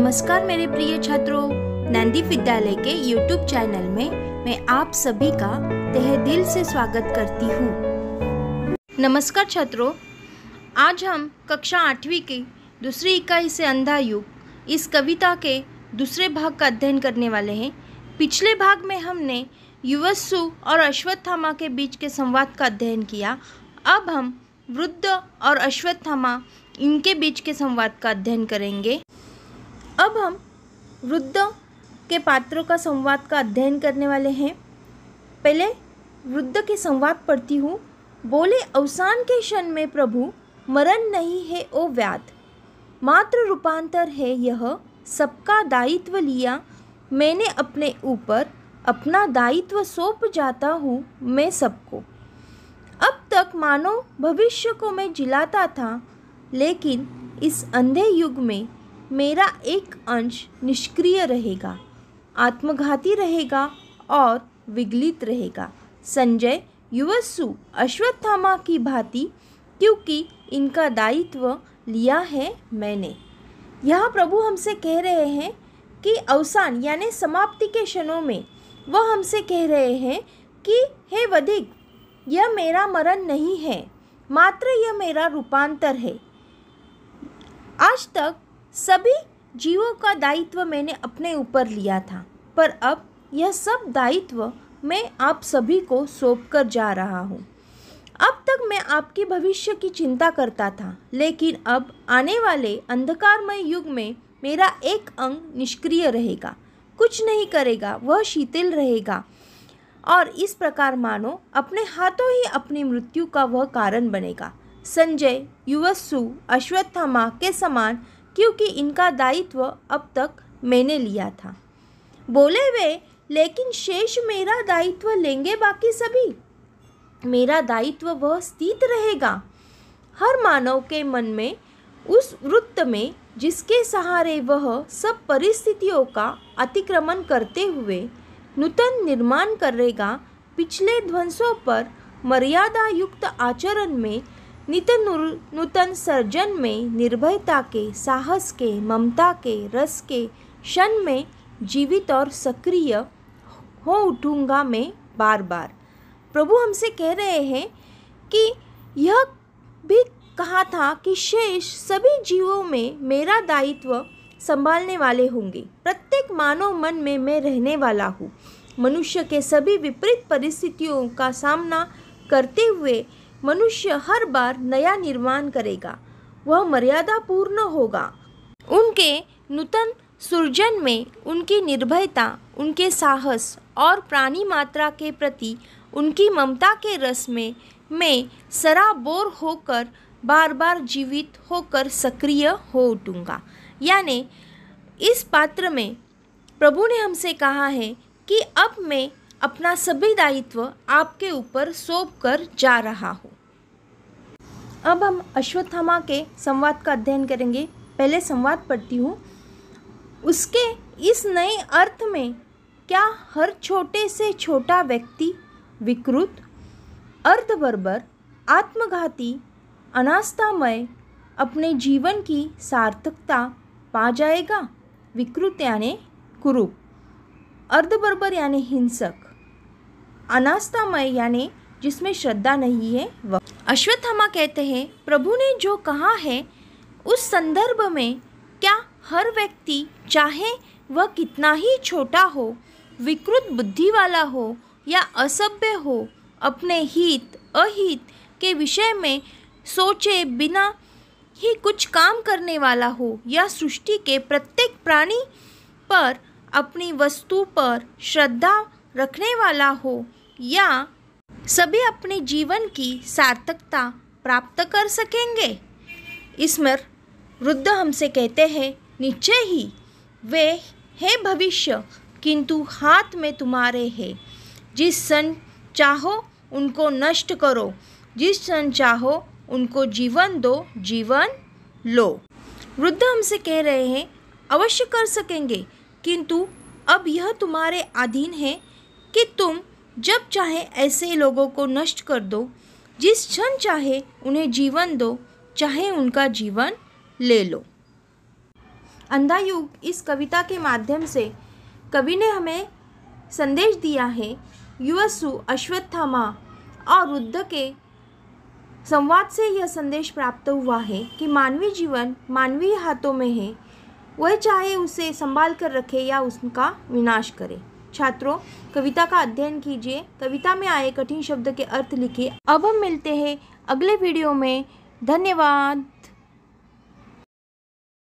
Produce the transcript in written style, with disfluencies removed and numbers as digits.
नमस्कार मेरे प्रिय छात्रों, नंदी विद्यालय के YouTube चैनल में मैं आप सभी का तहे दिल से स्वागत करती हूँ। नमस्कार छात्रों, आज हम कक्षा 8वीं की दूसरी इकाई से अंधा युग इस कविता के दूसरे भाग का अध्ययन करने वाले हैं। पिछले भाग में हमने युवस्सु और अश्वत्थामा के बीच के संवाद का अध्ययन किया। अब हम वृद्ध और अश्वत्थामा इनके बीच के संवाद का अध्ययन करेंगे। अब हम वृद्ध के पात्रों का संवाद का अध्ययन करने वाले हैं। पहले वृद्ध के संवाद पढ़ती हूँ। बोले, अवसान के क्षण में प्रभु, मरण नहीं है ओ व्याध, मात्र रूपांतर है यह, सबका दायित्व लिया मैंने अपने ऊपर, अपना दायित्व सौंप जाता हूँ मैं सबको। अब तक मानो भविष्य को मैं जिलाता था, लेकिन इस अंधे युग में मेरा एक अंश निष्क्रिय रहेगा, आत्मघाती रहेगा और विगलित रहेगा। संजय युवस्सु अश्वत्थामा की भांति, क्योंकि इनका दायित्व लिया है मैंने। यहाँ प्रभु हमसे कह रहे हैं कि अवसान यानी समाप्ति के क्षणों में वह हमसे कह रहे हैं कि हे वधिक, यह मेरा मरण नहीं है, मात्र यह मेरा रूपांतर है। आज तक सभी जीवों का दायित्व मैंने अपने ऊपर लिया था, पर अब यह सब दायित्व मैं आप सभी को सौंप कर जा रहा हूँ। अब तक मैं आपकी भविष्य की चिंता करता था, लेकिन अब आने वाले अंधकारमय युग में मेरा एक अंग निष्क्रिय रहेगा, कुछ नहीं करेगा, वह शिथिल रहेगा और इस प्रकार मानो अपने हाथों ही अपनी मृत्यु का वह कारण बनेगा। संजय युवस्सु अश्वत्थामा के समान, क्योंकि इनका दायित्व अब तक मैंने लिया था। बोले वे, लेकिन शेष मेरा दायित्व लेंगे बाकी सभी, मेरा दायित्व वह स्थित रहेगा। हर मानव के मन में, उस वृत्त में जिसके सहारे वह सब परिस्थितियों का अतिक्रमण करते हुए नूतन निर्माण करेगा, पिछले ध्वंसों पर मर्यादा युक्त आचरण में, नित नूतन सर्जन में, निर्भयता के, साहस के, ममता के, रस के क्षण में जीवित और सक्रिय हो उठूँगा मैं बार बार। प्रभु हमसे कह रहे हैं कि यह भी कहा था कि शेष सभी जीवों में मेरा दायित्व संभालने वाले होंगे। प्रत्येक मानव मन में मैं रहने वाला हूँ। मनुष्य के सभी विपरीत परिस्थितियों का सामना करते हुए मनुष्य हर बार नया निर्माण करेगा, वह मर्यादा पूर्ण होगा। उनके नूतन सृजन में उनकी निर्भयता, उनके साहस और प्राणी मात्रा के प्रति उनकी ममता के रस में मैं सराबोर होकर बार बार जीवित होकर सक्रिय हो उठूँगा। यानी इस पात्र में प्रभु ने हमसे कहा है कि अब मैं अपना सभी दायित्व आपके ऊपर सौंप कर जा रहा हूँ। अब हम अश्वत्थामा के संवाद का अध्ययन करेंगे। पहले संवाद पढ़ती हूँ। उसके इस नए अर्थ में क्या हर छोटे से छोटा व्यक्ति विकृत, अर्धबर्बर, आत्मघाती, अनास्थामय अपने जीवन की सार्थकता पा जाएगा? विकृत यानी कुरूप, अर्धबर्बर यानी हिंसक, अनास्थामय यानी जिसमें श्रद्धा नहीं है वह। अश्वत्थामा कहते हैं, प्रभु ने जो कहा है उस संदर्भ में क्या हर व्यक्ति, चाहे वह कितना ही छोटा हो, विकृत बुद्धि वाला हो या असभ्य हो, अपने हित अहित के विषय में सोचे बिना ही कुछ काम करने वाला हो, या सृष्टि के प्रत्येक प्राणी पर, अपनी वस्तु पर श्रद्धा रखने वाला हो, या सभी अपने जीवन की सार्थकता प्राप्त कर सकेंगे? इसमें वृद्ध हमसे कहते हैं, निश्चय ही वे है भविष्य, किंतु हाथ में तुम्हारे है। जिस क्षण चाहो उनको नष्ट करो, जिस क्षण चाहो उनको जीवन दो, जीवन लो। वृद्ध हमसे कह रहे हैं, अवश्य कर सकेंगे, किंतु अब यह तुम्हारे अधीन है कि तुम जब चाहे ऐसे लोगों को नष्ट कर दो, जिस क्षण चाहे उन्हें जीवन दो, चाहे उनका जीवन ले लो। अंधा युग इस कविता के माध्यम से कवि ने हमें संदेश दिया है। युवसु, अश्वत्थामा और रुद्र के संवाद से यह संदेश प्राप्त हुआ है कि मानवीय जीवन मानवीय हाथों में है, वह चाहे उसे संभाल कर रखे या उसका विनाश करे। छात्रों, कविता का अध्ययन कीजिए, कविता में आए कठिन शब्द के अर्थ लिखिए। अब हम मिलते हैं अगले वीडियो में। धन्यवाद।